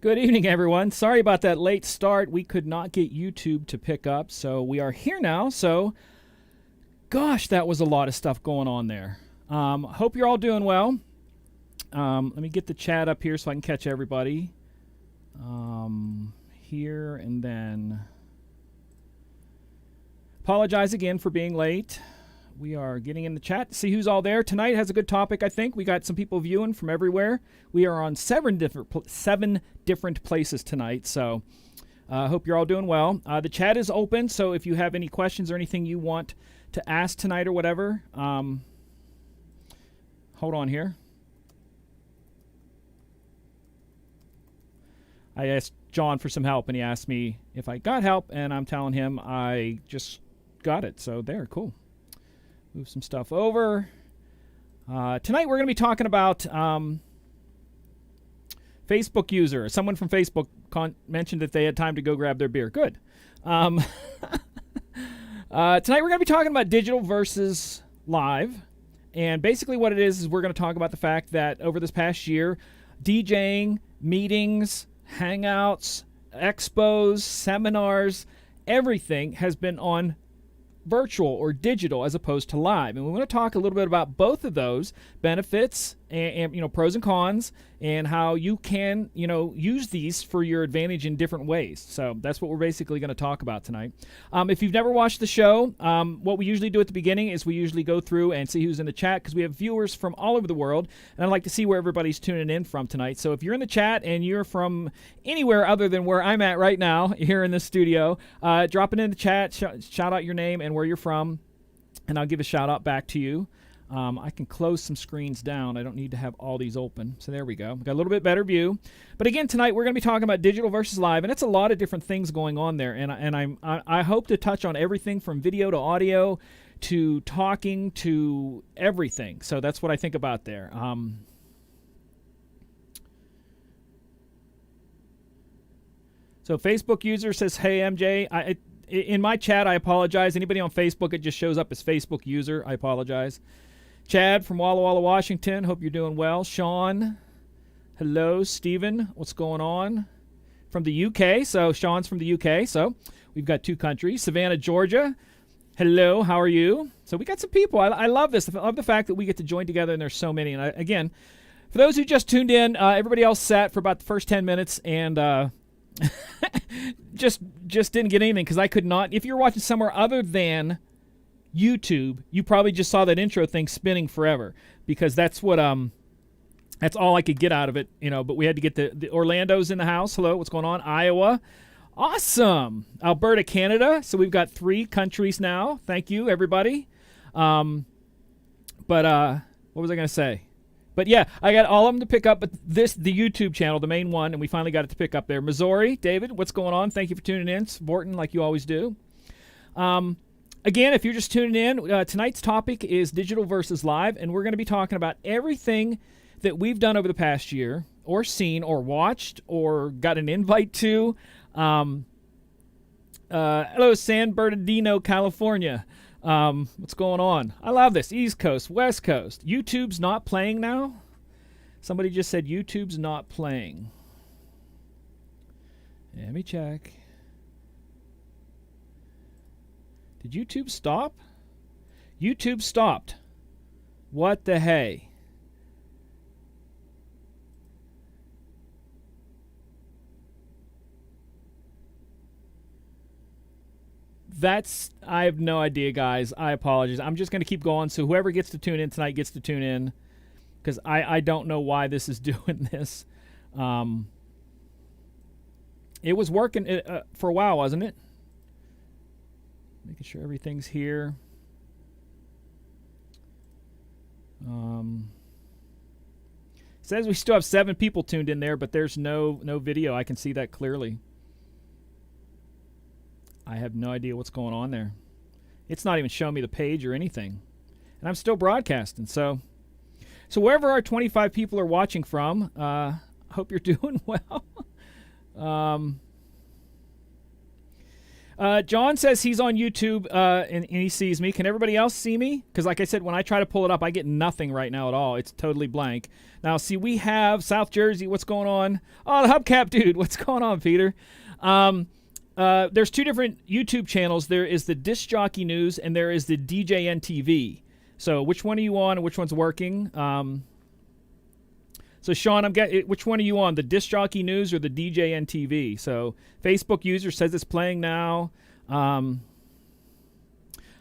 Good evening, everyone. Sorry about that late start. We could not get YouTube to pick up, so we are here now. So, gosh, that was a lot of stuff going on there. Hope you're all doing well. Let me get the chat up here so I can catch everybody. Here and then. Apologize again for being late. We are getting in the chat to see who's all there. Tonight has a good topic, I think. We got some people viewing from everywhere. We are on seven different places tonight, so I hope you're all doing well. The chat is open, so if you have any questions or anything you want to ask tonight or whatever, hold on here. I asked John for some help, and he asked me if I got help, and I'm telling him I just got it. So there, cool. Move some stuff over. Tonight we're going to be talking about Facebook user. Someone from Facebook mentioned that they had time to go grab their beer. Good. Tonight we're going to be talking about digital versus live. And basically what it is we're going to talk about the fact that over this past year, DJing, meetings, Hangouts, Expos, seminars, everything has been on virtual or digital as opposed to live. And we're going to talk a little bit about both of those benefits and pros and cons, and how you can, use these for your advantage in different ways. So that's what we're basically going to talk about tonight. If you've never watched the show, what we usually do at the beginning is we usually go through and see who's in the chat, because we have viewers from all over the world, and I'd like to see where everybody's tuning in from tonight. So if you're in the chat and you're from anywhere other than where I'm at right now here in the studio, drop it in the chat, shout out your name and where you're from, and I'll give a shout out back to you. I can close some screens down. I don't need to have all these open. So there we go. We've got a little bit better view. But again, tonight we're going to be talking about digital versus live, and it's a lot of different things going on there. And I hope to touch on everything from video to audio to talking to everything. So that's what I think about there. So Facebook user says, "Hey MJ, in my chat, I apologize. Anybody on Facebook, it just shows up as Facebook user. I apologize." Chad from Walla Walla, Washington. Hope you're doing well. Sean, hello. Stephen, what's going on? From the UK. So Sean's from the UK. So we've got two countries. Savannah, Georgia. Hello. How are you? So we got some people. I love this. I love the fact that we get to join together, and there's so many. And again, for those who just tuned in, everybody else sat for about the first 10 minutes and just didn't get anything, because I could not. If you're watching somewhere other than YouTube, you probably just saw that intro thing spinning forever, because that's what that's all I could get out of it, But we had to get the Orlando's in the house. Hello, what's going on? Iowa, awesome. Alberta, Canada. So we've got 3 countries now. Thank you, everybody. But what was I going to say? But yeah, I got all of them to pick up, but the YouTube channel, the main one, and we finally got it to pick up there. Missouri, David, what's going on? Thank you for tuning in, supporting like you always do. Again, if you're just tuning in, tonight's topic is digital versus live, and we're going to be talking about everything that we've done over the past year, or seen, or watched, or got an invite to. Hello, San Bernardino, California. What's going on? I love this. East Coast, West Coast. YouTube's not playing now? Somebody just said YouTube's not playing. Let me check. Did YouTube stop? YouTube stopped. What the hey? I have no idea, guys. I apologize. I'm just going to keep going. So whoever gets to tune in tonight gets to tune in, because I don't know why this is doing this. It was working for a while, wasn't it? Making sure everything's here. Says we still have 7 people tuned in there, but there's no video. I can see that clearly. I have no idea what's going on there. It's not even showing me the page or anything. And I'm still broadcasting. So wherever our 25 people are watching from, I hope you're doing well. John says he's on YouTube and he sees me. Can everybody else see me? Because like I said, when I try to pull it up, I get nothing right now at all. It's totally blank. Now, see, we have South Jersey. What's going on? Oh, the Hubcap dude. What's going on, Peter? There's two different YouTube channels. There is the Disc Jockey News and there is the DJing TV. So which one are you on and which one's working? So, Sean, which one are you on, the Disc Jockey News or the DJing TV? So, Facebook user says it's playing now. All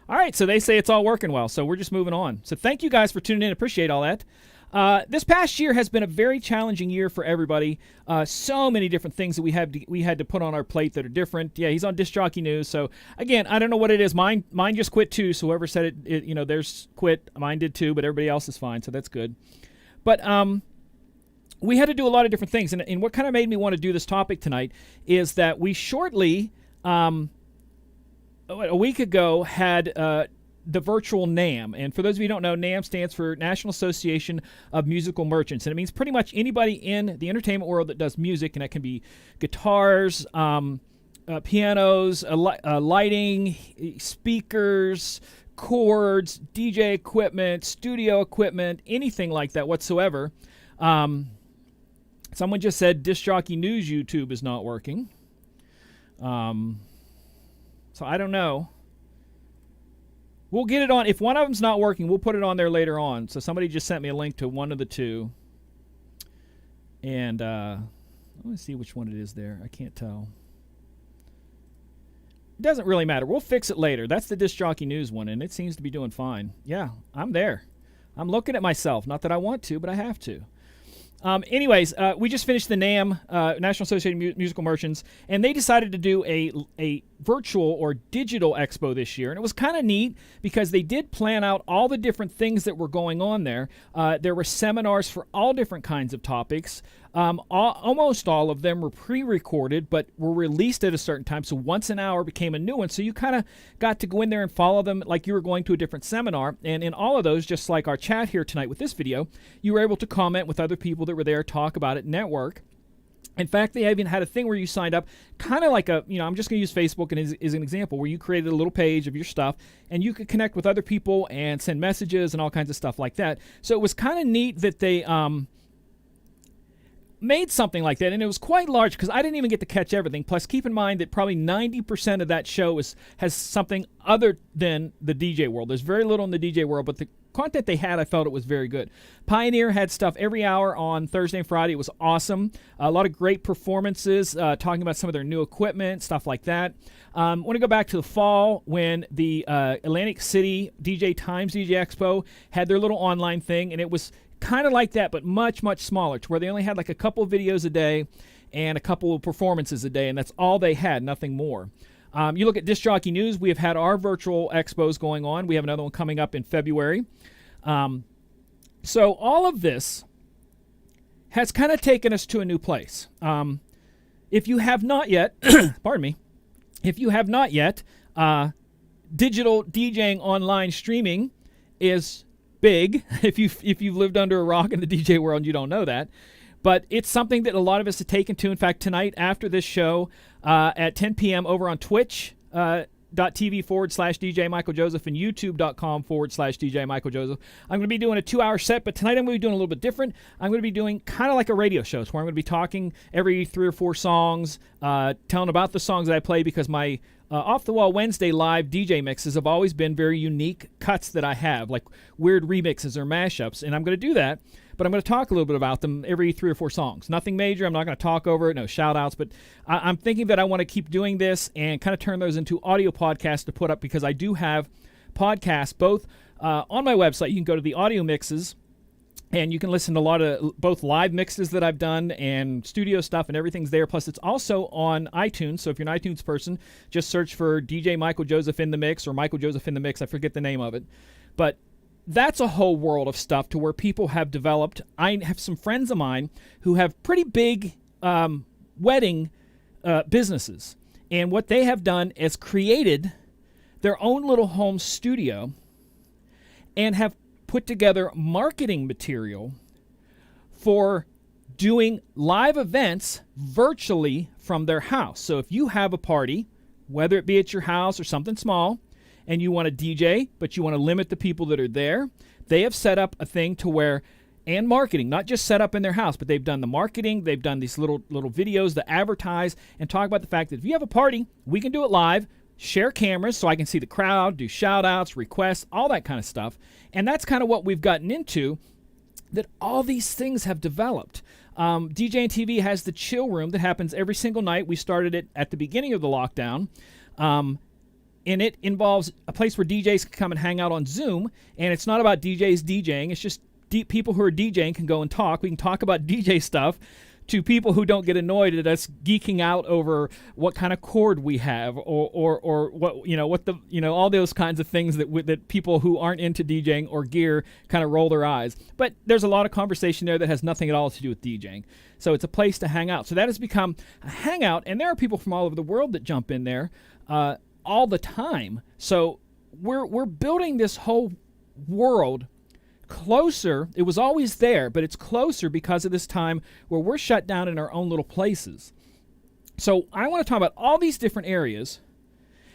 right, so they say it's all working well, so we're just moving on. So, thank you guys for tuning in. Appreciate all that. This past year has been a very challenging year for everybody. So many different things that we had to put on our plate that are different. Yeah, he's on Disc Jockey News. So, again, I don't know what it is. Mine just quit too, so whoever said it, theirs quit. Mine did too, but everybody else is fine, so that's good. But, we had to do a lot of different things, and what kind of made me want to do this topic tonight is that we shortly, a week ago, had the virtual NAM. And for those of you who don't know, NAM stands for National Association of Musical Merchants, and it means pretty much anybody in the entertainment world that does music, and that can be guitars, pianos, lighting, speakers, chords, DJ equipment, studio equipment, anything like that whatsoever. Someone just said Disc Jockey News YouTube is not working. So I don't know. We'll get it on. If one of them's not working, we'll put it on there later on. So somebody just sent me a link to one of the two. And let me see which one it is there. I can't tell. It doesn't really matter. We'll fix it later. That's the Disc Jockey News one, and it seems to be doing fine. Yeah, I'm there. I'm looking at myself. Not that I want to, but I have to. Anyways, we just finished the NAM, National Association of Musical Merchants, and they decided to do a virtual or digital expo this year. And it was kind of neat because they did plan out all the different things that were going on there. There were seminars for all different kinds of topics. Almost all of them were pre-recorded, but were released at a certain time. So once an hour became a new one. So you kind of got to go in there and follow them like you were going to a different seminar. And in all of those, just like our chat here tonight with this video, you were able to comment with other people that were there, talk about it, network. In fact, they even had a thing where you signed up, kind of like I'm just going to use Facebook as an example, where you created a little page of your stuff, and you could connect with other people and send messages and all kinds of stuff like that. So it was kind of neat that they made something like that, and it was quite large because I didn't even get to catch everything. Plus, keep in mind that probably 90% of that show has something other than the DJ world. There's very little in the DJ world, but the content they had, I felt it was very good. Pioneer had stuff every hour on Thursday and Friday. It was awesome. A lot of great performances, talking about some of their new equipment, stuff like that. I want to go back to the fall when the Atlantic City DJ Times DJ Expo had their little online thing, and it was kind of like that, but much, much smaller, to where they only had like a couple of videos a day and a couple of performances a day, and that's all they had, nothing more. You look at Disc Jockey News, we have had our virtual expos going on. We have another one coming up in February. So all of this has kind of taken us to a new place. If you have not yet, pardon me, if you have not yet, digital DJing online streaming is big. If you've lived under a rock in the DJ world, you don't know that. But it's something that a lot of us have taken to. In fact, tonight after this show at 10 p.m. over on twitch.tv/DJ Michael Joseph and youtube.com/DJ Michael Joseph, I'm going to be doing a 2-hour set, but tonight I'm going to be doing a little bit different. I'm going to be doing kind of like a radio show, where I'm going to be talking every 3 or 4 songs, telling about the songs that I play, because my Off the Wall Wednesday live DJ mixes have always been very unique cuts that I have, like weird remixes or mashups, and I'm going to do that. But I'm going to talk a little bit about them every 3 or 4 songs. Nothing major. I'm not going to talk over it. No shout-outs. But I'm thinking that I want to keep doing this and kind of turn those into audio podcasts to put up, because I do have podcasts both on my website. You can go to the audio mixes, and you can listen to a lot of both live mixes that I've done and studio stuff, and everything's there. Plus, it's also on iTunes. So if you're an iTunes person, just search for DJ Michael Joseph in the Mix or Michael Joseph in the Mix. I forget the name of it. But that's a whole world of stuff to where people have developed. I have some friends of mine who have pretty big wedding businesses. And what they have done is created their own little home studio and have put together marketing material for doing live events virtually from their house. So if you have a party, whether it be at your house or something small, and you want to DJ, but you want to limit the people that are there, they have set up a thing to where, and marketing, not just set up in their house, but they've done the marketing, they've done these little videos that advertise and talk about the fact that if you have a party, we can do it live, share cameras so I can see the crowd, do shout outs, requests, all that kind of stuff. And that's kind of what we've gotten into, that all these things have developed. DJing TV has the chill room that happens every single night. We started it at the beginning of the lockdown. And it involves a place where DJs can come and hang out on Zoom. And it's not about DJs DJing. It's just people who are DJing can go and talk. We can talk about DJ stuff to people who don't get annoyed at us geeking out over what kind of cord we have, or what all those kinds of things that people who aren't into DJing or gear kind of roll their eyes. But there's a lot of conversation there that has nothing at all to do with DJing. So it's a place to hang out. So that has become a hangout, and there are people from all over the world that jump in there all the time. So we're building this whole world closer. It was always there, but it's closer because of this time where we're shut down in our own little places. So I want to talk about all these different areas,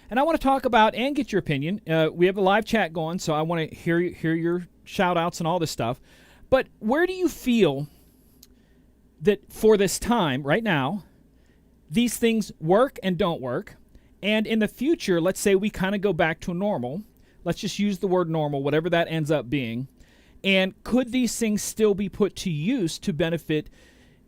and I want to talk about and get your opinion. We have a live chat going, so I want to hear your shout outs and all this stuff. But where do you feel that for this time right now, these things work and don't work? And in the future, let's say we kind of go back to normal. Let's just use the word normal, whatever that ends up being. And could these things still be put to use to benefit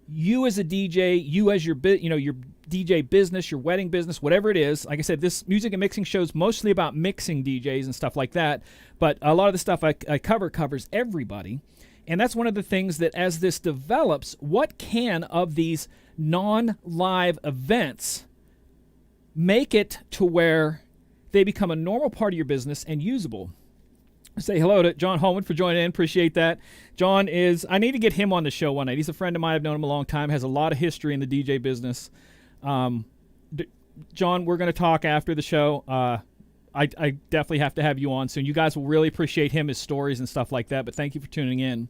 you as a DJ, you as your DJ business, your wedding business, whatever it is? Like I said, this music and mixing show is mostly about mixing DJs and stuff like that. But a lot of the stuff I covers everybody. And that's one of the things that as this develops, what can of these non-live events make it to where they become a normal part of your business and usable? Say hello to John Holman for joining in. Appreciate that. John I need to get him on the show one night. He's a friend of mine. I've known him a long time. Has a lot of history in the DJ business. John, we're going to talk after the show. I definitely have to have you on soon. You guys will really appreciate him, his stories and stuff like that. But thank you for tuning in.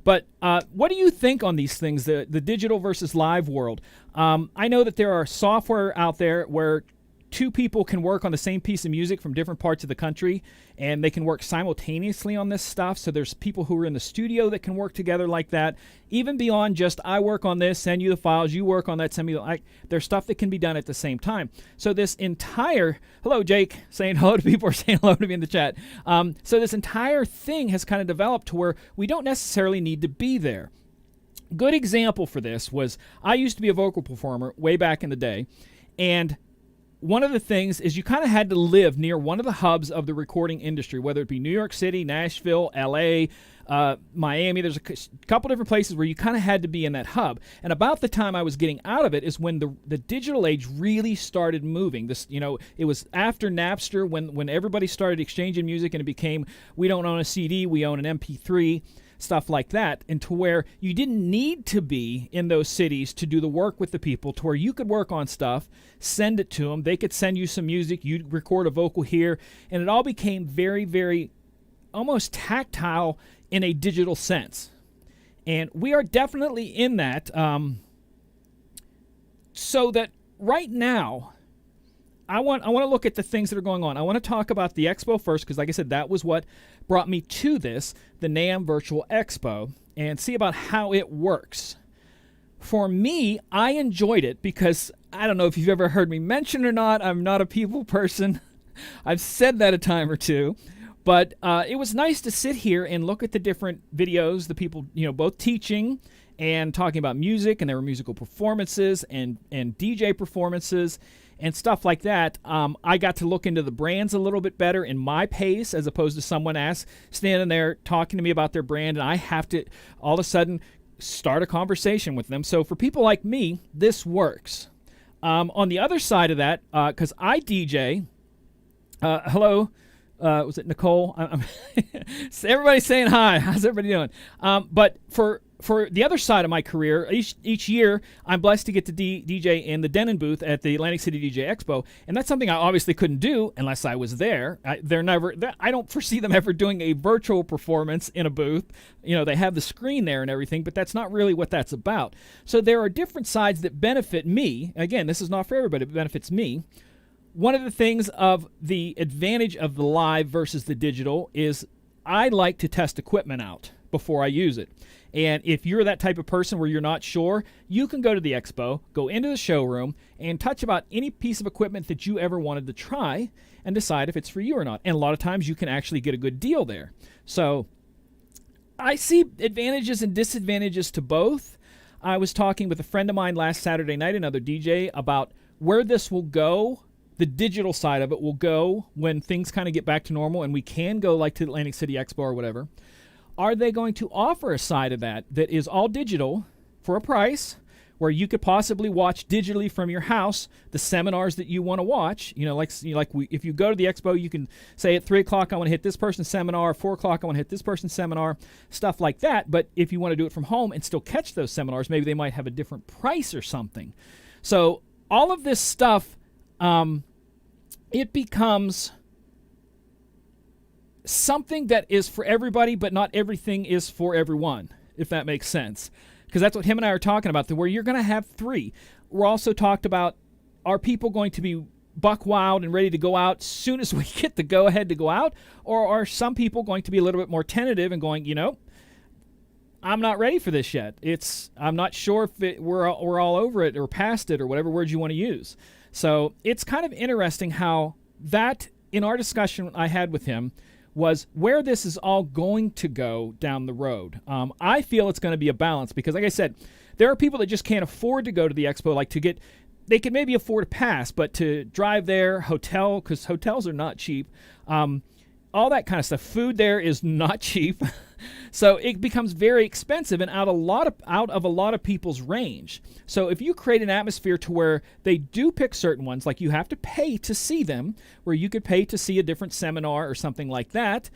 But what do you think on these things, the digital versus live world? I know that there are software out there where two people can work on the same piece of music from different parts of the country, and they can work simultaneously on this stuff. So there's people who are in the studio that can work together like that, even beyond just I work on this, send you the files, you work on that, send me there's stuff that can be done at the same time. So this entire, hello Jake, saying hello to people, or saying hello to me in the chat. So this entire thing has kind of developed to where we don't necessarily need to be there. Good example for this was I used to be a vocal performer way back in the day, and one of the things is you kind of had to live near one of the hubs of the recording industry, whether it be New York City, Nashville, LA, Miami. There's a couple different places where you kind of had to be in that hub. And about the time I was getting out of it is when the digital age really started moving. It was after Napster when everybody started exchanging music, and it became, we don't own a CD, we own an MP3. Stuff like that, and to where you didn't need to be in those cities to do the work with the people, to where you could work on stuff, send it to them, they could send you some music, you'd record a vocal here, and it all became very, very almost tactile in a digital sense. And we are definitely in that, so that right now, I want to look at the things that are going on. I want to talk about the Expo first, because like I said, that was what brought me to this, the NAMM Virtual Expo, and see about how it works. For me, I enjoyed it because, I don't know if you've ever heard me mention or not, I'm not a people person. I've said that a time or two. But it was nice to sit here and look at the different videos, the people, both teaching and talking about music, and there were musical performances and DJ performances and stuff like that. I got to look into the brands a little bit better in my pace, as opposed to someone standing there talking to me about their brand, and I have to all of a sudden start a conversation with them. So for people like me, this works. On the other side of that, because I DJ, hello, was it Nicole? Everybody's saying hi. How's everybody doing? But for the other side of my career, each year I'm blessed to get to DJ in the Denon booth at the Atlantic City DJ Expo, and that's something I obviously couldn't do unless I was there. I don't foresee them ever doing a virtual performance in a booth. They have the screen there and everything, but that's not really what that's about. So there are different sides that benefit me. Again, this is not for everybody, but it benefits me. one of the things of the advantage of the live versus the digital is I like to test equipment out before I use it. And if you're that type of person where you're not sure, you can go to the expo, go into the showroom, and touch about any piece of equipment that you ever wanted to try and decide if it's for you or not. And a lot of times you can actually get a good deal there. So I see advantages and disadvantages to both. I was talking with a friend of mine last Saturday night, another DJ, about where this will go. The digital side of it will go when things kind of get back to normal and we can go like to Atlantic City Expo or whatever. Are they going to offer a side of that is all digital for a price where you could possibly watch digitally from your house the seminars that you want to watch? If you go to the expo, you can say at 3 o'clock I want to hit this person's seminar, 4 o'clock I want to hit this person's seminar, stuff like that. But if you want to do it from home and still catch those seminars, maybe they might have a different price or something. So all of this stuff, it becomes something that is for everybody, but not everything is for everyone, if that makes sense. Because that's what him and I are talking about, where you're going to have three. We're also talked about, are people going to be buck wild and ready to go out as soon as we get the go-ahead to go out? Or are some people going to be a little bit more tentative and going, I'm not ready for this yet. I'm not sure if we're all over it or past it or whatever words you want to use. So it's kind of interesting how that, in our discussion I had with him, was where this is all going to go down the road. I feel it's going to be a balance because, like I said, there are people that just can't afford to go to the expo. They could maybe afford a pass, but to drive there, hotel, because hotels are not cheap, all that kind of stuff. Food there is not cheap. So it becomes very expensive and out of a lot of people's range. So if you create an atmosphere to where they do pick certain ones, like you have to pay to see them, where you could pay to see a different seminar or something like that,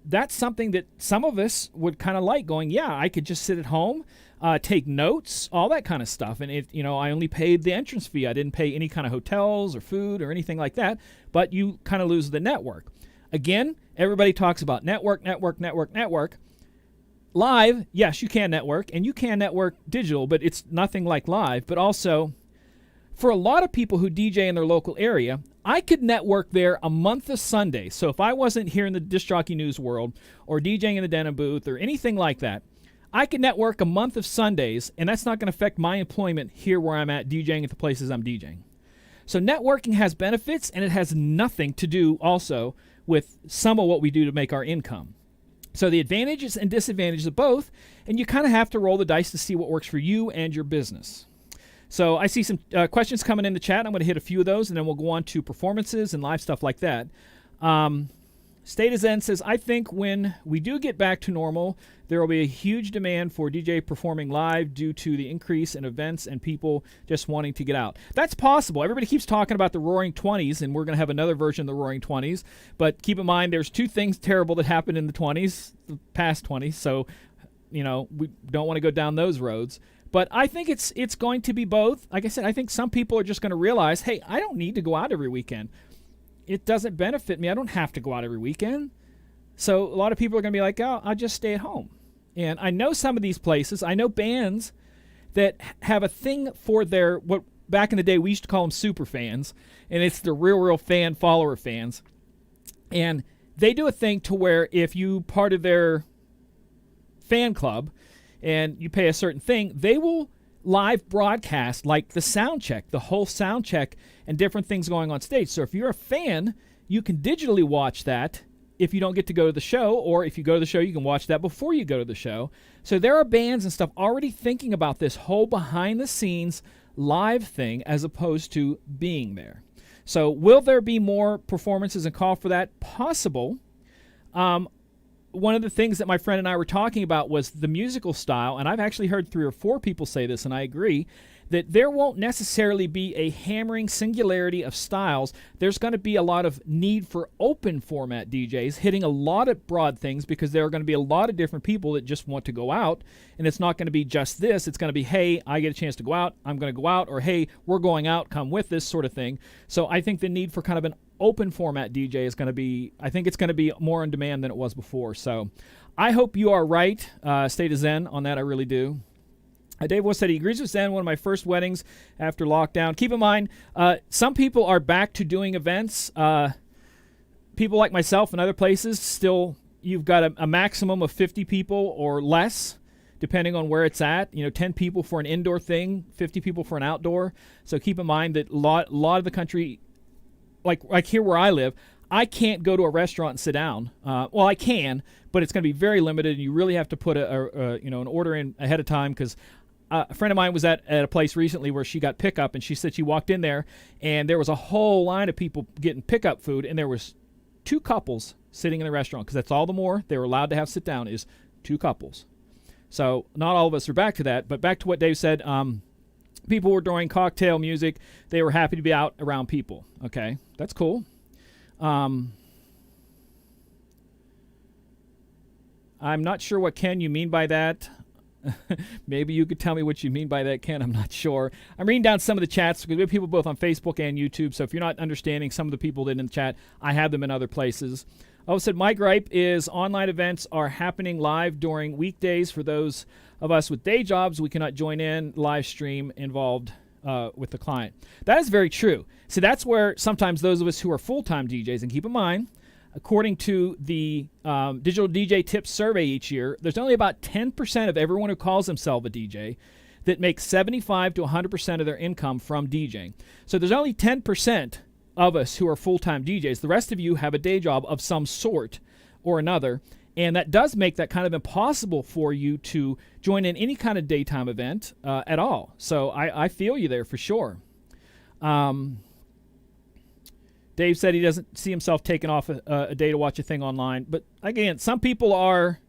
that's something that some of us would kind of like going, yeah, I could just sit at home, take notes, all that kind of stuff. And I only paid the entrance fee. I didn't pay any kind of hotels or food or anything like that, but you kind of lose the network. Again, everybody talks about network. Live, yes, you can network, and you can network digital, but it's nothing like live. But also, for a lot of people who DJ in their local area, I could network there a month of Sundays. So if I wasn't here in the Disc Jockey News world or DJing in the Denim booth or anything like that, I could network a month of Sundays, and that's not going to affect my employment here where I'm at DJing at the places I'm DJing. So networking has benefits, and it has nothing to do also with some of what we do to make our income. So the advantages and disadvantages of both, and you kind of have to roll the dice to see what works for you and your business. So I see some questions coming in the chat. I'm going to hit a few of those, and then we'll go on to performances and live stuff like that. State of Zen says, I think when we do get back to normal, there will be a huge demand for DJ performing live due to the increase in events and people just wanting to get out. That's possible. Everybody keeps talking about the Roaring 20s, and we're going to have another version of the Roaring 20s. But keep in mind, there's two things terrible that happened in the 20s, the past 20s. So, we don't want to go down those roads. But I think it's going to be both. Like I said, I think some people are just going to realize, hey, I don't need to go out every weekend. It doesn't benefit me. I don't have to go out every weekend. So a lot of people are going to be like, oh, I'll just stay at home. And I know some of these places. I know bands that have a thing for their, what back in the day we used to call them super fans. And it's the real fan follower fans. And they do a thing to where if you part of their fan club and you pay a certain thing, they will live broadcast like the sound check, the whole sound check and different things going on stage. So if you're a fan, you can digitally watch that if you don't get to go to the show, or if you go to the show, you can watch that before you go to the show. So there are bands and stuff already thinking about this whole behind the scenes live thing as opposed to being there. So will there be more performances and call for that? Possible. One of the things that my friend and I were talking about was the musical style, and I've actually heard 3 or 4 people say this, and I agree, that there won't necessarily be a hammering singularity of styles. There's going to be a lot of need for open format DJs hitting a lot of broad things because there are going to be a lot of different people that just want to go out, and it's not going to be just this. It's going to be, hey, I get a chance to go out, I'm going to go out, or hey, we're going out, come with this sort of thing. So I think the need for kind of an open format DJ is going to be, I think it's going to be more in demand than it was before. So I hope you are right, State of Zen, on that. I really do. Dave Wolf said he agrees with Zen, one of my first weddings after lockdown. Keep in mind, some people are back to doing events. People like myself and other places, still, you've got a maximum of 50 people or less, depending on where it's at. 10 people for an indoor thing, 50 people for an outdoor. So keep in mind that a lot of the country, like here where I live, I can't go to a restaurant and sit down. Well, I can, but it's going to be very limited, and you really have to put an order in ahead of time, because a friend of mine was at a place recently where she got pickup, and she said she walked in there, and there was a whole line of people getting pickup food, and there was 2 couples sitting in the restaurant, because that's all the more they were allowed to have sit down is 2 couples. So not all of us are back to that, but back to what Dave said, people were doing cocktail music. They were happy to be out around people. Okay, that's cool. I'm not sure what, Ken, you mean by that. Maybe you could tell me what you mean by that, Ken. I'm not sure. I'm reading down some of the chats because we have people both on Facebook and YouTube. So if you're not understanding some of the people that in the chat, I have them in other places. Said my gripe is online events are happening live during weekdays. For those of us with day jobs, we cannot join in live stream involved with the client. That is very true. So that's where sometimes those of us who are full-time DJs, and keep in mind, according to the Digital DJ Tips survey each year, there's only about 10% of everyone who calls themselves a DJ that makes 75 to 100% of their income from DJing. So there's only 10% of us who are full-time DJs. The rest of you have a day job of some sort or another, and that does make that kind of impossible for you to join in any kind of daytime event at all. So I feel you there for sure. Dave said he doesn't see himself taking off a day to watch a thing online. But again, some people are,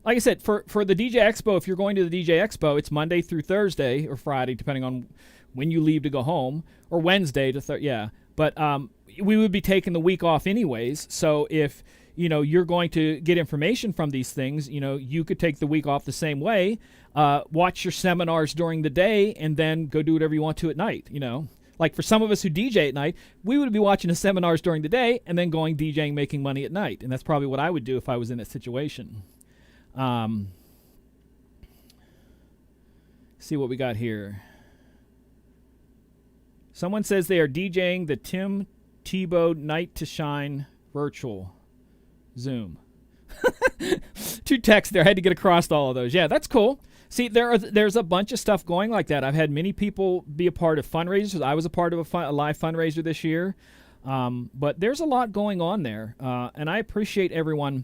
like I said, for the DJ Expo, if you're going to the DJ Expo, it's Monday through Thursday or Friday, depending on when you leave to go home, or Wednesday to yeah. But we would be taking the week off anyways. So if you're going to get information from these things, you could take the week off the same way, watch your seminars during the day, and then go do whatever you want to at night. Like for some of us who DJ at night, we would be watching the seminars during the day and then going DJing, making money at night. And that's probably what I would do if I was in that situation. See what we got here. Someone says they are DJing the Tim Tebow Night to Shine virtual Zoom. 2 texts there. I had to get across all of those. Yeah, that's cool. See, there's a bunch of stuff going like that. I've had many people be a part of fundraisers. I was a part of a live fundraiser this year. But there's a lot going on there. And I appreciate everyone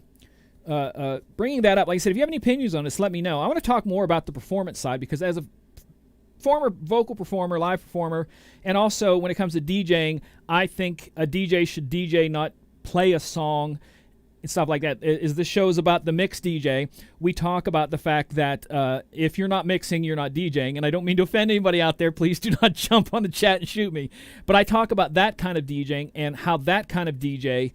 bringing that up. Like I said, if you have any opinions on this, let me know. I want to talk more about the performance side, because as a former vocal performer, live performer, and also when it comes to DJing, I think a DJ should DJ, not play a song and stuff like that. Is the show's about the mix DJ, we talk about the fact that if you're not mixing, you're not DJing. And I don't mean to offend anybody out there. Please do not jump on the chat and shoot me. But I talk about that kind of DJing and how that kind of DJ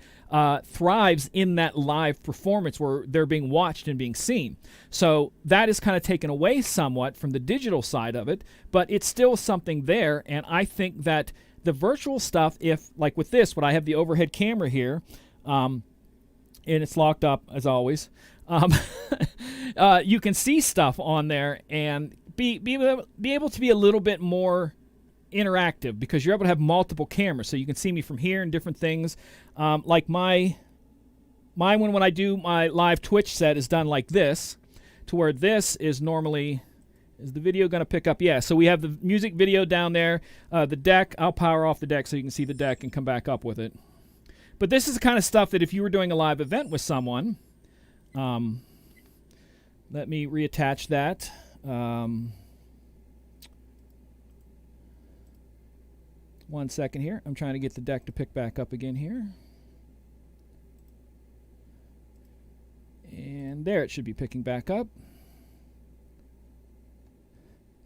thrives in that live performance where they're being watched and being seen. So that is kind of taken away somewhat from the digital side of it, but it's still something there. And I think that the virtual stuff, if like with this, what I have the overhead camera here, and it's locked up as always, you can see stuff on there and be able to be a little bit more interactive, because you're able to have multiple cameras, so you can see me from here and different things. Like my one, when I do my live Twitch set, is done like this, to where this is normally, is the video going to pick up? Yeah, so we have the music video down there. The deck, I'll power off the deck so you can see the deck and come back up with it. But this is the kind of stuff that if you were doing a live event with someone, let me reattach that. One second here. I'm trying to get the deck to pick back up again here. And there, it should be picking back up.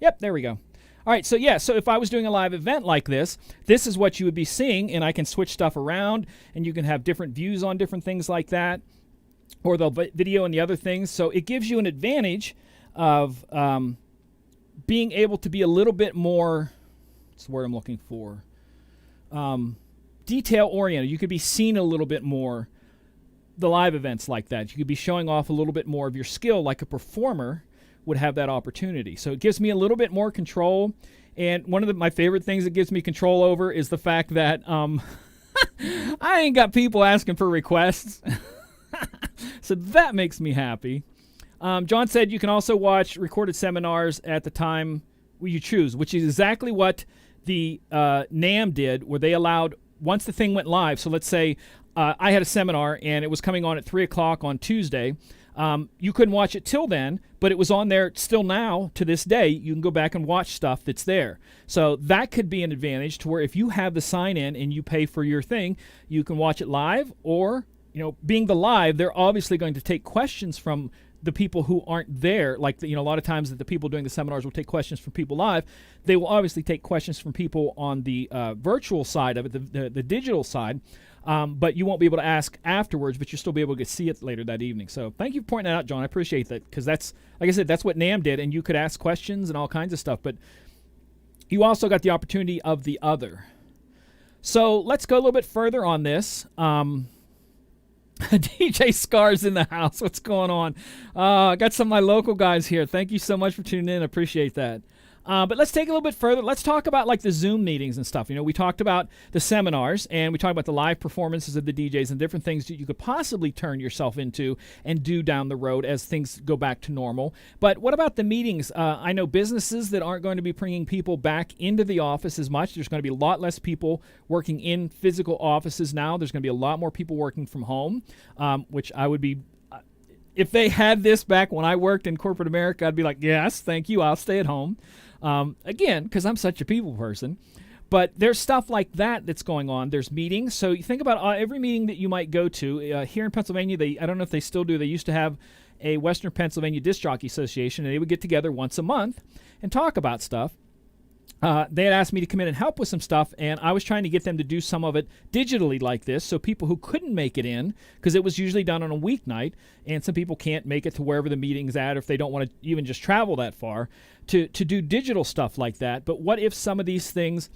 Yep, there we go. All right, so yeah, so if I was doing a live event like this, this is what you would be seeing, and I can switch stuff around, and you can have different views on different things like that, or the video and the other things. So it gives you an advantage of being able to be a little bit more, what's the word I'm looking for, detail-oriented. You could be seen a little bit more, the live events like that. You could be showing off a little bit more of your skill like a performer, would have that opportunity. So it gives me a little bit more control. And one of my favorite things it gives me control over is the fact that I ain't got people asking for requests. So that makes me happy. John said you can also watch recorded seminars at the time you choose, which is exactly what the NAM did, where they allowed, once the thing went live, so let's say I had a seminar and it was coming on at 3 o'clock on Tuesday. You couldn't watch it till then, but it was on there still now to this day. You can go back and watch stuff that's there. So that could be an advantage to where if you have the sign-in and you pay for your thing, you can watch it live, or, being the live, they're obviously going to take questions from the people who aren't there. Like, a lot of times that the people doing the seminars will take questions from people live. They will obviously take questions from people on the virtual side of it, the digital side. But you won't be able to ask afterwards, but you'll still be able to see it later that evening. So thank you for pointing that out, John. I appreciate that, because that's, like I said, that's what NAM did, and you could ask questions and all kinds of stuff. But you also got the opportunity of the other. So let's go a little bit further on this. DJ Scars in the house. What's going on? I got some of my local guys here. Thank you so much for tuning in. Appreciate that. But let's take it a little bit further. Let's talk about like the Zoom meetings and stuff. We talked about the seminars, and we talked about the live performances of the DJs and different things that you could possibly turn yourself into and do down the road as things go back to normal. But what about the meetings? I know businesses that aren't going to be bringing people back into the office as much. There's going to be a lot less people working in physical offices now. There's going to be a lot more people working from home, which I would be... If they had this back when I worked in corporate America, I'd be like, yes, thank you, I'll stay at home. Again, because I'm such a people person. But there's stuff like that that's going on. There's meetings. So you think about every meeting that you might go to. Here in Pennsylvania, I don't know if they still do. They used to have a Western Pennsylvania Disc Jockey Association, and they would get together once a month and talk about stuff. They had asked me to come in and help with some stuff, and I was trying to get them to do some of it digitally like this, so people who couldn't make it in, because it was usually done on a weeknight, and some people can't make it to wherever the meeting's at, or if they don't want to even just travel that far, to do digital stuff like that. But what if some of these things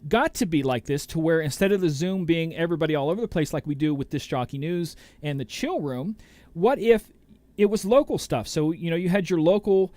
got to be like this, to where instead of the Zoom being everybody all over the place like we do with Disc Jockey News and the Chill Room, what if it was local stuff? So, you had your local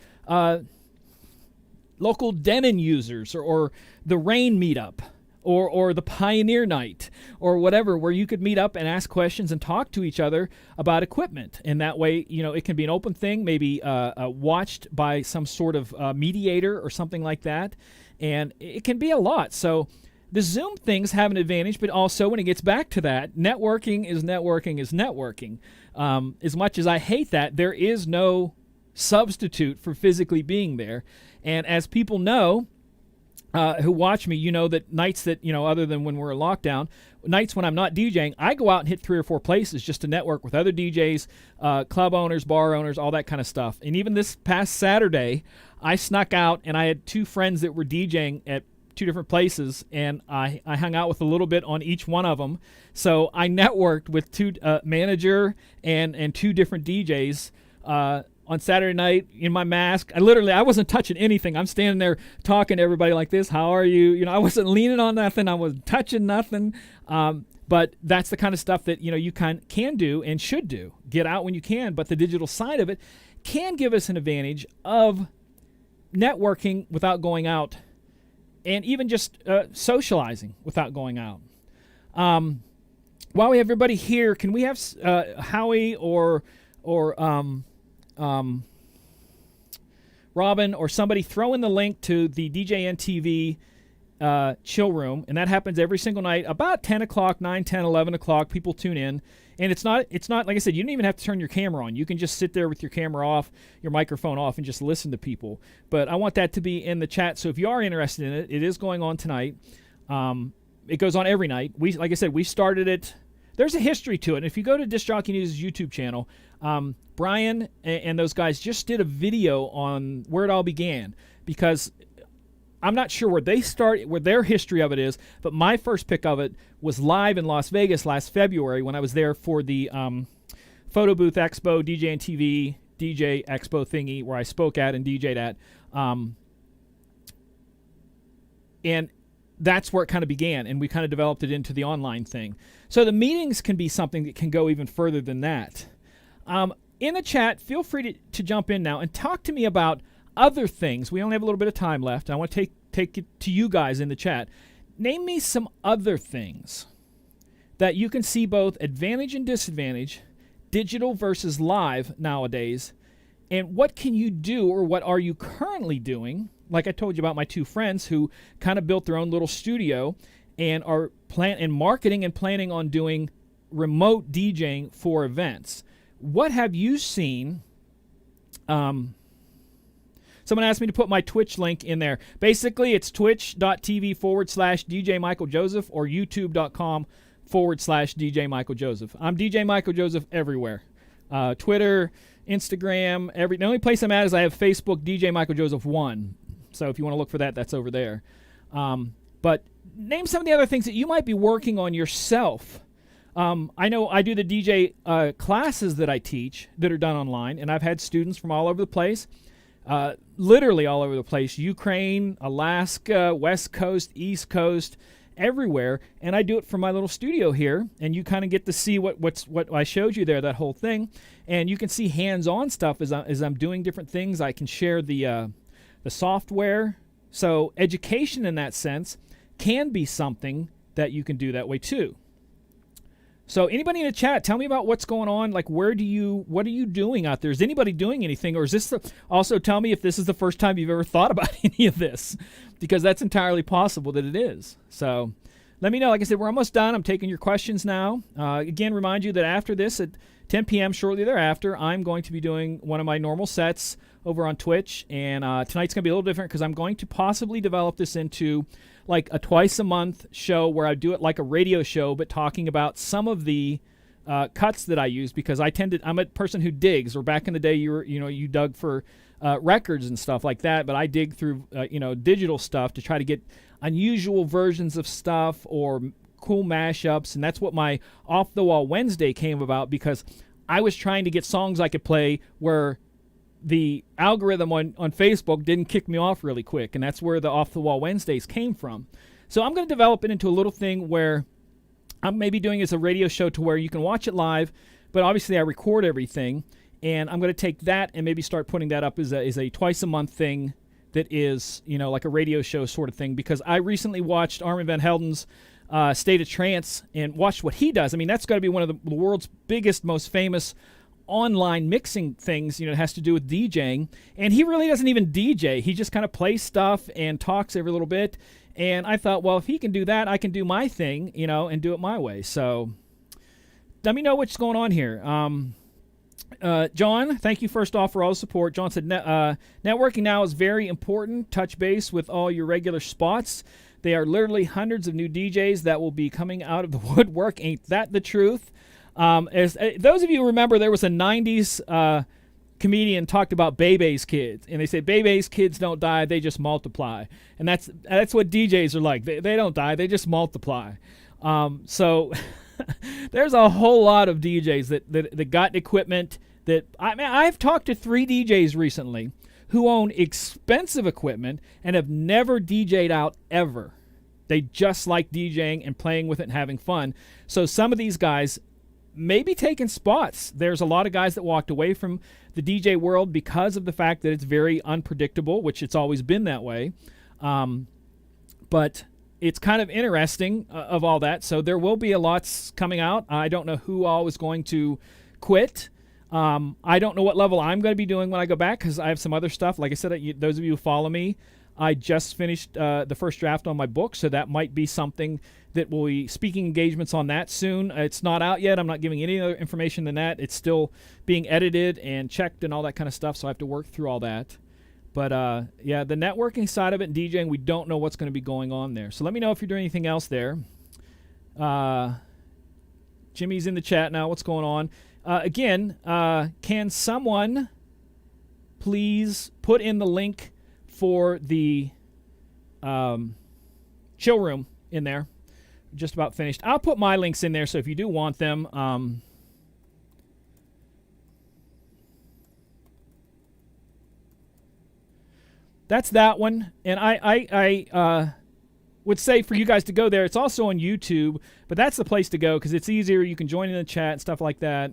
Denon users, or the Rain meetup, or the Pioneer Night, or whatever, where you could meet up and ask questions and talk to each other about equipment. And that way, it can be an open thing, maybe watched by some sort of mediator or something like that. And it can be a lot. So the Zoom things have an advantage, but also when it gets back to that, networking is networking is networking. As much as I hate that, there is no substitute for physically being there. And as people know, who watch me, that nights that, other than when we're in lockdown, nights when I'm not DJing, I go out and hit 3 or 4 places just to network with other DJs, club owners, bar owners, all that kind of stuff. And even this past Saturday, I snuck out and I had 2 friends that were DJing at 2 different places, and I hung out with a little bit on each one of them. So I networked with 2 manager and 2 different DJs on Saturday night in my mask. I wasn't touching anything. I'm standing there talking to everybody like this. How are you? I wasn't leaning on nothing. I wasn't touching nothing. But that's the kind of stuff that, you can do and should do. Get out when you can. But the digital side of it can give us an advantage of networking without going out, and even just socializing without going out. While we have everybody here, can we have Howie or Robin or somebody throw in the link to the DJN TV chill room, and that happens every single night about 10 o'clock, 9, 10, 11 o'clock. People tune in, and it's not like I said, you don't even have to turn your camera on. You can just sit there with your camera off, your microphone off, and just listen to people. But I want that to be in the chat, so if you are interested in it, it is going on tonight. It goes on every night. Like I said, we started it. There's a history to it. And if you go to Disc Jockey News' YouTube channel, Brian and those guys just did a video on where it all began, because I'm not sure where their history of it is, but my first pick of it was live in Las Vegas last February when I was there for the Photo Booth Expo, DJing TV, DJ Expo thingy, where I spoke at and DJ'd at. And that's where it kind of began, and we kind of developed it into the online thing. So the meetings can be something that can go even further than that. in the chat, feel free to jump in now and talk to me about other things. We only have a little bit of time left. I want to take it to you guys in the chat. Name me some other things that you can see both advantage and disadvantage, digital versus live nowadays, and what can you do or what are you currently doing? Like I told you about my two friends who kind of built their own little studio and are marketing and planning on doing remote DJing for events. What have you seen? Someone asked me to put my Twitch link in there. Basically, it's twitch.tv/DJ Michael Joseph or youtube.com/DJ Michael Joseph. I'm DJ Michael Joseph everywhere. Twitter, Instagram, the only place I'm at is I have Facebook, DJ Michael Joseph 1. So if you want to look for that, that's over there. But name some of the other things that you might be working on yourself. I know I do the DJ classes that I teach that are done online, and I've had students from all over the place, literally all over the place, Ukraine, Alaska, West Coast, East Coast, everywhere, and I do it from my little studio here, and you kind of get to see what I showed you there, that whole thing, and you can see hands-on stuff as I'm doing different things. I can share the software, so education in that sense can be something that you can do that way too. So anybody in the chat, tell me about what's going on. Like, what are you doing out there? Is anybody doing anything? Or is this also tell me if this is the first time you've ever thought about any of this, because that's entirely possible that it is. So let me know. Like I said, we're almost done. I'm taking your questions now. Again, remind you that after this at 10 p.m. shortly thereafter, I'm going to be doing one of my normal sets over on Twitch. And tonight's going to be a little different because I'm going to possibly develop this into like a twice-a-month show where I do it like a radio show, but talking about some of the cuts that I use, because I'm a person who digs. Or back in the day, you dug for records and stuff like that, but I dig through digital stuff to try to get unusual versions of stuff or cool mashups, and that's what my Off the Wall Wednesday came about, because I was trying to get songs I could play where the algorithm on Facebook didn't kick me off really quick, and that's where the Off the Wall Wednesdays came from. So I'm going to develop it into a little thing where I'm maybe doing as a radio show to where you can watch it live, but obviously I record everything, and I'm going to take that and maybe start putting that up as a twice-a-month thing that is, like a radio show sort of thing, because I recently watched Armin van Helden's State of Trance and watched what he does. I mean, that's got to be one of the world's biggest, most famous online mixing things, it has to do with DJing, and he really doesn't even DJ. He just kind of plays stuff and talks every little bit, and I thought, well, if he can do that, I can do my thing, and do it my way. So let me know what's going on here. John, thank you first off for all the support. John said, networking now is very important. Touch base with all your regular spots. They are literally hundreds of new DJs that will be coming out of the woodwork. Ain't that the truth? As those of you who remember, there was a 90s comedian talked about Bebe's kids, and they said Bebe's kids don't die, they just multiply. And that's what DJs are like. They don't die, they just multiply. So there's a whole lot of DJs that got equipment that I've talked to 3 DJs recently who own expensive equipment and have never DJ'd out ever. They just like DJing and playing with it and having fun. So some of these guys maybe taking spots. There's a lot of guys that walked away from the DJ world because of the fact that it's very unpredictable, which it's always been that way. But it's kind of interesting of all that. So there will be a lots coming out. I don't know who all is going to quit. I don't know what level I'm going to be doing when I go back, because I have some other stuff. Like I said, those of you who follow me, I just finished the first draft on my book, so that might be something that will be speaking engagements on that soon. It's not out yet. I'm not giving any other information than that. It's still being edited and checked and all that kind of stuff, so I have to work through all that. But, yeah, the networking side of it and DJing, we don't know what's going to be going on there. So let me know if you're doing anything else there. Jimmy's in the chat now. What's going on? Again, can someone please put in the link for the chill room in there? Just about finished. I'll put my links in there, so if you do want them, that's that one. And I would say for you guys to go there. It's also on YouTube, but that's the place to go because it's easier. You can join in the chat and stuff like that.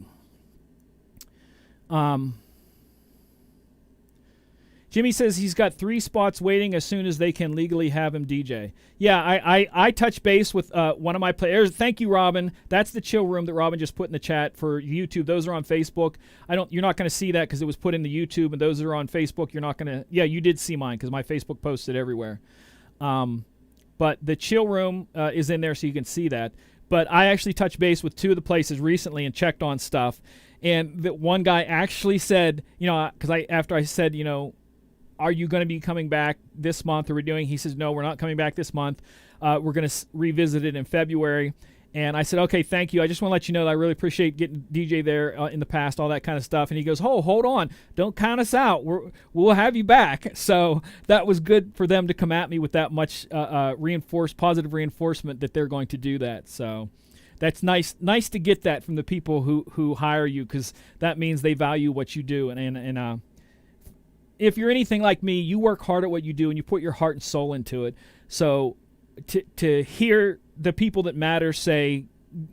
Jimmy says he's got 3 spots waiting as soon as they can legally have him DJ. Yeah, I touched base with one of my players. Thank you, Robin. That's the chill room that Robin just put in the chat for YouTube. Those are on Facebook. You're not going to see that because it was put in the YouTube, and those are on Facebook. You're not going to. Yeah, you did see mine because my Facebook posted everywhere. But the chill room is in there, so you can see that. But I actually touched base with 2 of the places recently and checked on stuff, and the one guy actually said, because after I said, are you going to be coming back this month? Are we doing? He says, no, we're not coming back this month. We're going to revisit it in February. And I said, okay, thank you. I just want to let you know that I really appreciate getting DJ there in the past, all that kind of stuff. And he goes, hold on. Don't count us out. We'll have you back. So that was good for them to come at me with that much positive reinforcement that they're going to do that. So that's nice to get that from the people who hire you, because that means they value what you do. And if you're anything like me, you work hard at what you do and you put your heart and soul into it. So to hear the people that matter say,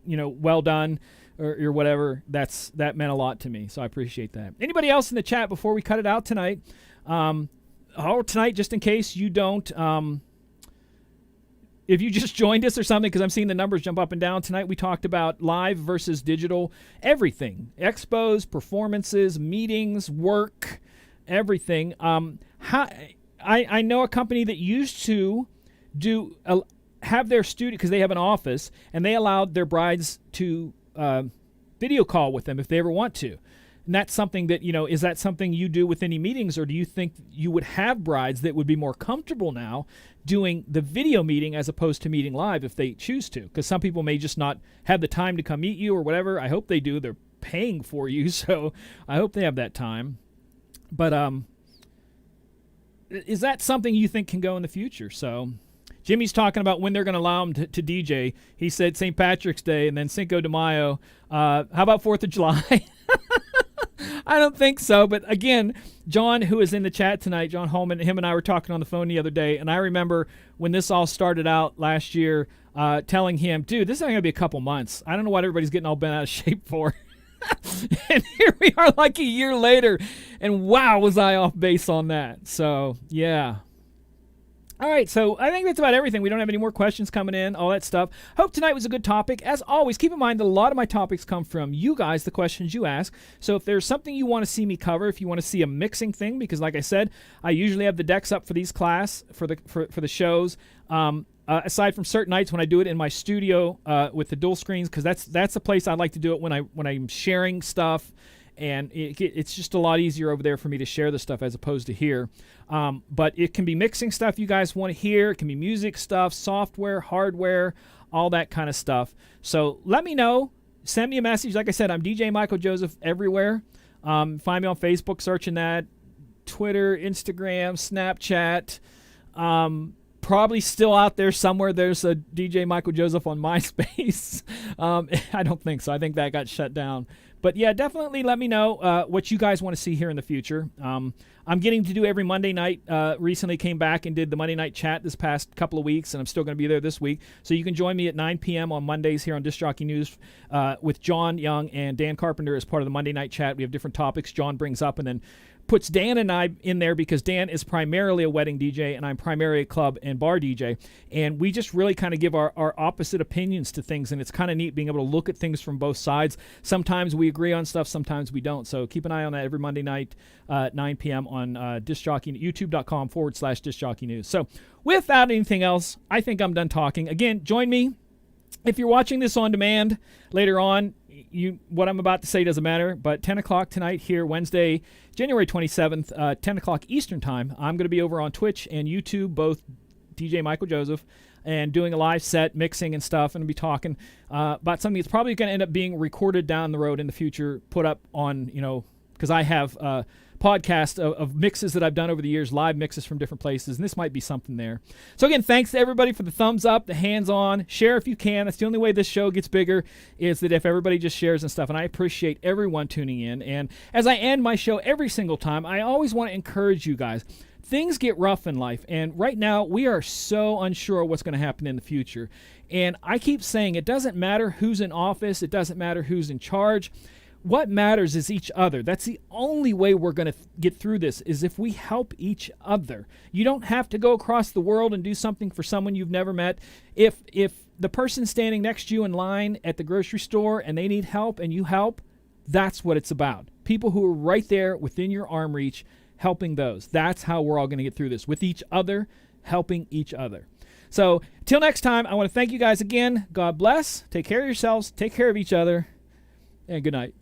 well done or whatever, that meant a lot to me. So I appreciate that. Anybody else in the chat before we cut it out tonight? Tonight, just in case you don't, if you just joined us or something, because I'm seeing the numbers jump up and down tonight, we talked about live versus digital, everything, expos, performances, meetings, work, everything. I know a company that used to have their studio, because they have an office, and they allowed their brides to video call with them if they ever want to. And that's something that, is that something you do with any meetings, or do you think you would have brides that would be more comfortable now doing the video meeting as opposed to meeting live if they choose to? Because some people may just not have the time to come meet you or whatever. I hope they do. They're paying for you, so I hope they have that time. But is that something you think can go in the future? So Jimmy's talking about when they're going to allow him to DJ. He said St. Patrick's Day and then Cinco de Mayo. How about 4th of July? I don't think so. But again, John, who is in the chat tonight, John Holman, him and I were talking on the phone the other day. And I remember when this all started out last year, telling him, dude, this is only going to be a couple months. I don't know what everybody's getting all bent out of shape for. And here we are like a year later, and wow, was I off base on that. So yeah. All right, so I think that's about everything. We don't have any more questions coming in, all that stuff. Hope tonight was a good topic. As always, keep in mind that a lot of my topics come from you guys, the questions you ask. So if there's something you want to see me cover, if you want to see a mixing thing, because like I said, I usually have the decks up for these class, for the shows. Aside from certain nights when I do it in my studio with the dual screens, because that's the place I like to do it when I'm sharing stuff, and it's just a lot easier over there for me to share the stuff as opposed to here. But it can be mixing stuff you guys want to hear. It can be music stuff, software, hardware, all that kind of stuff. So let me know. Send me a message. Like I said, I'm DJ Michael Joseph everywhere. Find me on Facebook, searching that, Twitter, Instagram, Snapchat. Probably still out there somewhere. There's a DJ Michael Joseph on MySpace. I don't think so. I think that got shut down. But yeah, definitely let me know what you guys want to see here in the future. I'm getting to do every Monday night. Recently came back and did the Monday night chat this past couple of weeks, and I'm still going to be there this week. So you can join me at 9 p.m. on Mondays here on Disc Jockey News with John Young and Dan Carpenter as part of the Monday night chat. We have different topics John brings up and then puts Dan and I in there, because Dan is primarily a wedding DJ and I'm primarily a club and bar DJ. And we just really kind of give our opposite opinions to things, and it's kind of neat being able to look at things from both sides. Sometimes we agree on stuff, sometimes we don't. So keep an eye on that every Monday night, 9 p.m. on Disc Jockey, youtube.com/Disc Jockey News. So without anything else, I think I'm done talking. Again, join me. If you're watching this on demand later on, what I'm about to say doesn't matter, but 10 o'clock tonight here, Wednesday, January 27th, 10 o'clock Eastern Time, I'm going to be over on Twitch and YouTube, both DJ Michael Joseph, and doing a live set, mixing and stuff, and be talking about something that's probably going to end up being recorded down the road in the future, put up on, because I have podcast of mixes that I've done over the years, live mixes from different places, and this might be something there. So again, thanks to everybody for the thumbs up, the hands on, share if you can. That's the only way this show gets bigger, is that if everybody just shares and stuff, and I appreciate everyone tuning in. And as I end my show every single time, I always want to encourage you guys. Things get rough in life, and right now we are so unsure of what's going to happen in the future. And I keep saying it doesn't matter who's in office, it doesn't matter who's in charge. What matters is each other. That's the only way we're going to get through this, is if we help each other. You don't have to go across the world and do something for someone you've never met. If the person standing next to you in line at the grocery store and they need help and you help, that's what it's about. People who are right there within your arm reach, helping those. That's how we're all going to get through this, with each other, helping each other. So, till next time, I want to thank you guys again. God bless. Take care of yourselves. Take care of each other. And good night.